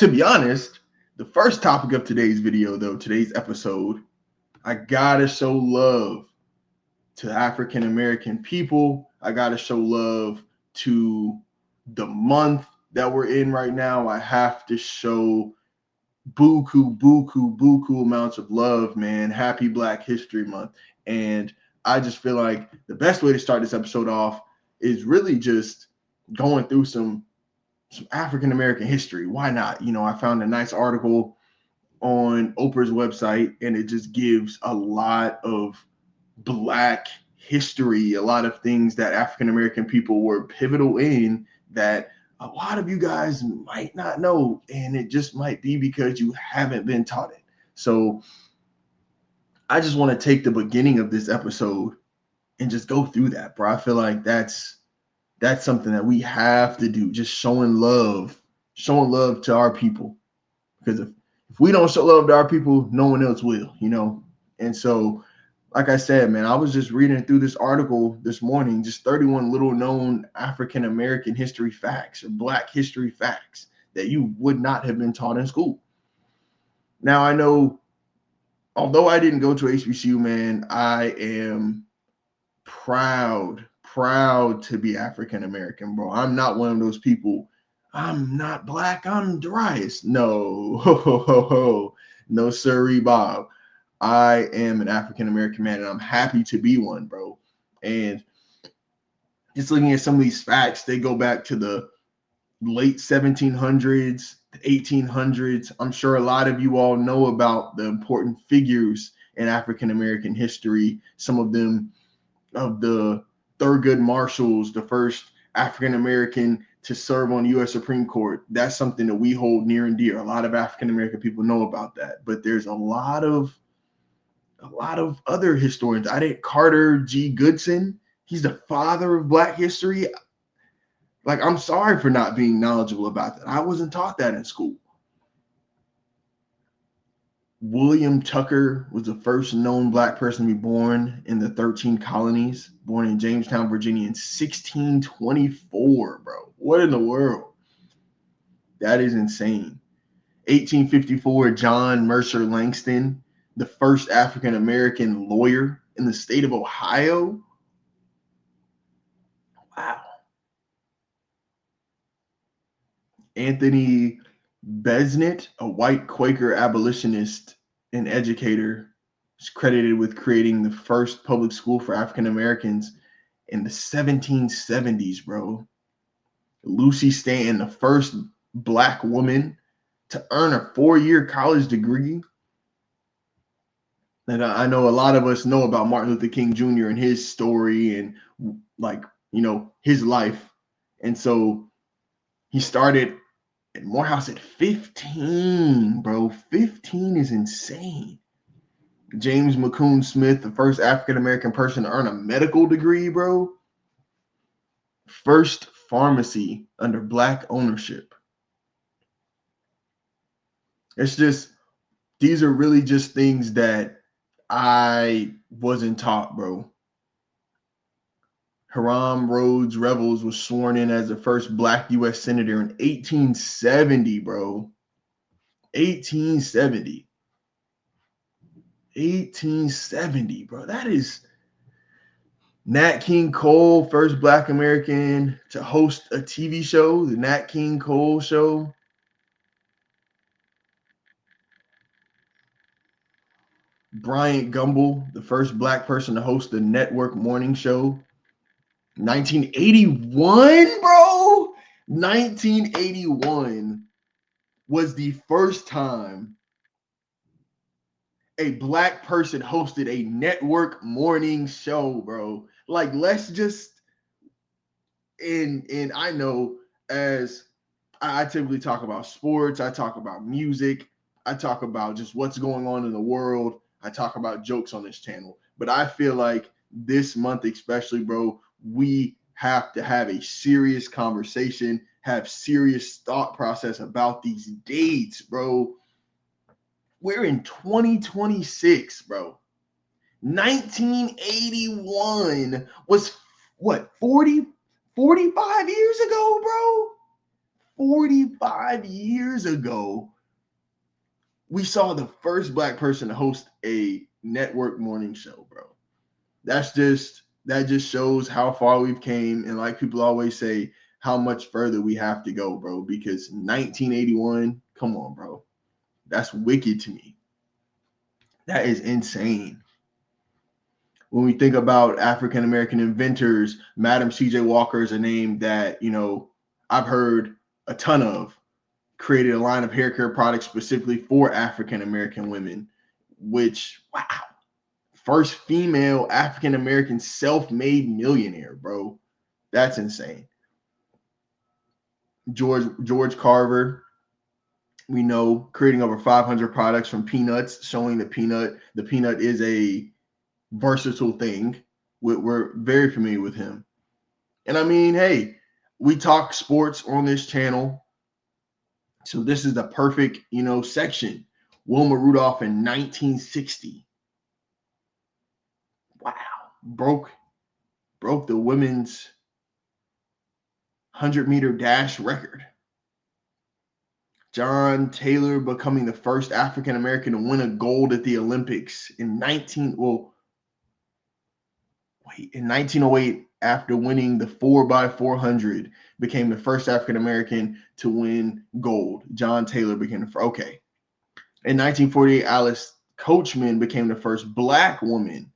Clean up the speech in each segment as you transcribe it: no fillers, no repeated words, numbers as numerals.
To be honest, the first topic of today's video, though, today's episode, I gotta show love to African American people. I gotta show love to the month that we're in right now. I have to show buku amounts of love, man. Happy Black History Month. And I just feel like the best way to start this episode off is really just going through some African American history. Why not? I found a nice article on Oprah's website, and it just gives a lot of Black history, a lot of things that African American people were pivotal in that a lot of you guys might not know. And it just might be because you haven't been taught it. So I just want to take the beginning of this episode and just go through that, bro. I feel like that's something that we have to do, just showing love to our people. Because if we don't show love to our people, no one else will, And so, like I said, man, I was just reading through this article this morning, just 31 little known African American history facts or Black history facts that you would not have been taught in school. Now, I know, although I didn't go to HBCU, man, I am proud to be African American, bro. I'm not one of those people. I'm not Black, I'm Darius. No, no, sirree, Bob. I am an African American man, and I'm happy to be one, bro. And just looking at some of these facts, they go back to the late 1700s, the 1800s. I'm sure a lot of you all know about the important figures in African American history. Some of them of the Thurgood Marshalls, the first African American to serve on the U.S. Supreme Court. That's something that we hold near and dear. A lot of African American people know about that, but there's a lot of other historians. Carter G. Goodson, he's the father of Black history. Like, I'm sorry for not being knowledgeable about that. I wasn't taught that in school. William Tucker was the first known Black person to be born in the 13 colonies, born in Jamestown, Virginia in 1624, bro. What in the world? That is insane. 1854, John Mercer Langston, the first African American lawyer in the state of Ohio. Wow. Anthony Besnett, a white Quaker abolitionist and educator, is credited with creating the first public school for African Americans in the 1770s, bro. Lucy Stanton, the first Black woman to earn a 4-year college degree. And I know a lot of us know about Martin Luther King Jr. and his story and, like, his life. And so he started at Morehouse at 15, bro. 15 is insane. James McCune Smith, the first African American person to earn a medical degree, bro. First pharmacy under Black ownership. It's just, these are really just things that I wasn't taught, bro. Hiram Rhodes Revels was sworn in as the first Black U.S. Senator in 1870, bro. 1870. 1870, bro. That is Nat King Cole, first Black American to host a TV show, the Nat King Cole Show. Bryant Gumbel, the first Black person to host the network morning show. 1981, bro. 1981 was the first time a Black person hosted a network morning show, bro. Like, let's just, and I know, as I typically talk about sports, I talk about music, I talk about just what's going on in the world, I talk about jokes on this channel, but I feel like this month especially, bro, we have to have a serious conversation, have serious thought process about these dates, bro. We're in 2026, bro. 1981 was what, 45 years ago, bro? 45 years ago, we saw the first Black person to host a network morning show, bro. That just shows how far we've came. And like people always say, how much further we have to go, bro. Because 1981, come on, bro. That's wicked to me. That is insane. When we think about African American inventors, Madam C.J. Walker is a name that, I've heard a ton of. Created a line of hair care products specifically for African American women, which, wow. First female African American self-made millionaire, bro. That's insane. George Carver, we know, creating over 500 products from peanuts, showing the peanut is a versatile thing. We're very familiar with him. And I mean, hey, we talk sports on this channel. So this is the perfect, section. Wilma Rudolph in 1960. Wow. Broke the women's 100-meter dash record. John Taylor becoming the first African American to win a gold at the Olympics in 1908, after winning the 4x400, became the first African American to win gold. John Taylor became the first. Okay. In 1948, Alice Coachman became the first Black woman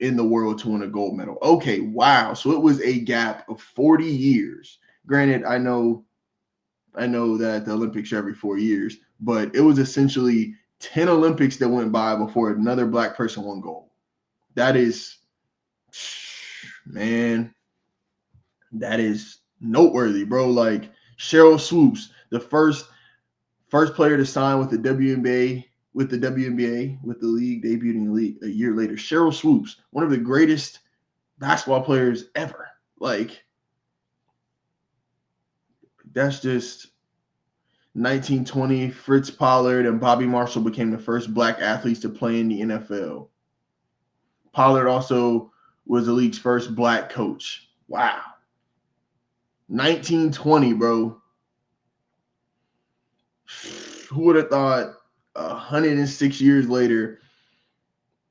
in the world to win a gold medal. Okay, wow. So it was a gap of 40 years. Granted, I know that the Olympics are every 4 years, but it was essentially 10 Olympics that went by before another Black person won gold. That is, man, that is noteworthy, bro. Like Sheryl Swoopes, the first player to sign with the WNBA, with the league, debuting in the league a year later. Sheryl Swoopes, one of the greatest basketball players ever. Like, that's just 1920. Fritz Pollard and Bobby Marshall became the first Black athletes to play in the NFL. Pollard also was the league's first Black coach. Wow. 1920, bro. Who would have thought 106 years later,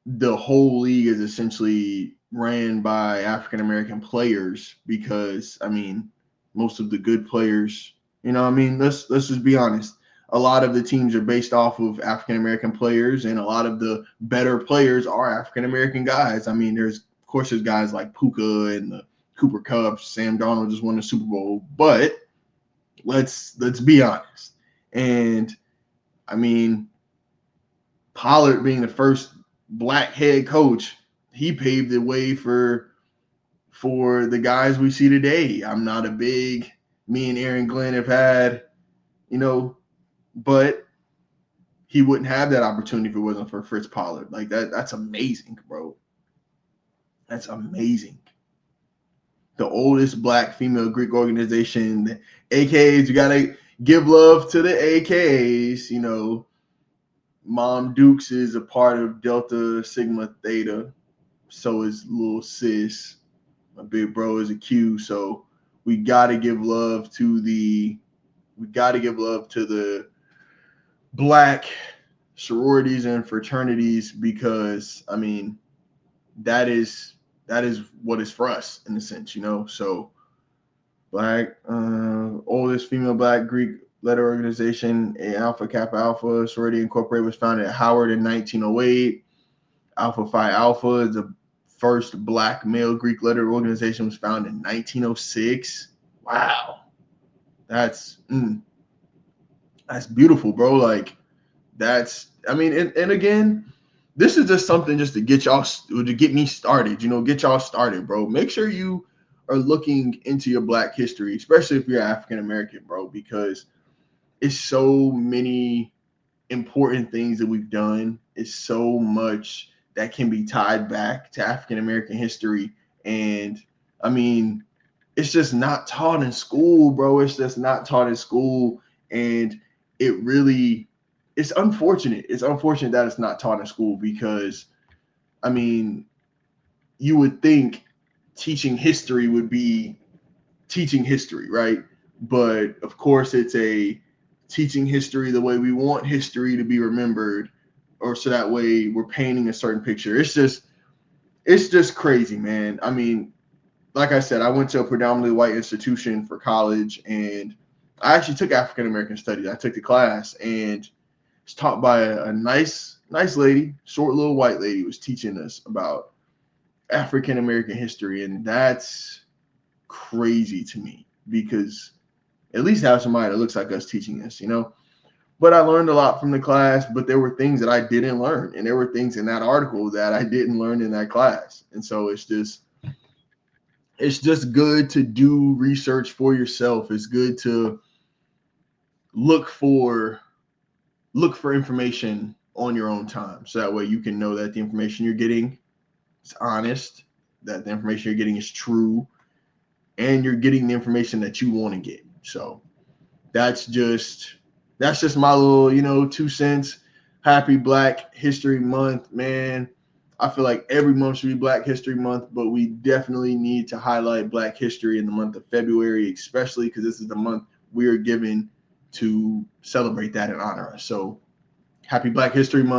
the whole league is essentially ran by African American players? Because, I mean, most of the good players, let's just be honest. A lot of the teams are based off of African American players, and a lot of the better players are African American guys. I mean, there's guys like Puka and the Cooper Kupp. Sam Darnold just won the Super Bowl, but let's be honest. And I mean, Pollard being the first Black head coach, he paved the way for the guys we see today. Me and Aaron Glenn have had, but he wouldn't have that opportunity if it wasn't for Fritz Pollard. Like that's amazing, bro. That's amazing. The oldest Black female Greek organization, the AKAs. You gotta give love to the AKAs. Mom Dukes is a part of Delta Sigma Theta. So is little sis. My big bro is a Q. So we gotta give love to the Black sororities and fraternities, because I mean that is what is for us in a sense, So Black oldest female Black Greek letter organization, Alpha Kappa Alpha Sorority Incorporated, was founded at Howard in 1908. Alpha Phi Alpha is the first Black male Greek letter organization, was founded in 1906. Wow, that's beautiful, bro. Like and again, this is just something just to get me started, get y'all started, bro. Make sure you are looking into your Black history, especially if you're African American, bro, because it's so many important things that we've done. It's so much that can be tied back to African American history. And I mean, it's just not taught in school, bro. It's just not taught in school. And it's unfortunate. It's unfortunate that it's not taught in school, because, I mean, you would think teaching history would be teaching history, right? but of course it's a teaching history the way we want history to be remembered, or so that way we're painting a certain picture. It's just crazy, man. I mean, like I said, I went to a predominantly white institution for college, and I actually took African American studies. I took the class, and it's taught by a nice lady, short little white lady, was teaching us about African American history, and that's crazy to me because at least have somebody that looks like us teaching us. But I learned a lot from the class, but there were things that I didn't learn, and there were things in that article that I didn't learn in that class, and so it's just good to do research for yourself. It's good to look for look for information on your own time, so that way you can know that the information you're getting is honest, that the information you're getting is true, and you're getting the information that you want to get. So that's just that's just my little 2 cents. Happy Black History Month, man. I feel like every month should be Black History Month, but we definitely need to highlight Black history in the month of February, especially because this is the month we are given to celebrate that and honor us. So happy Black History Month.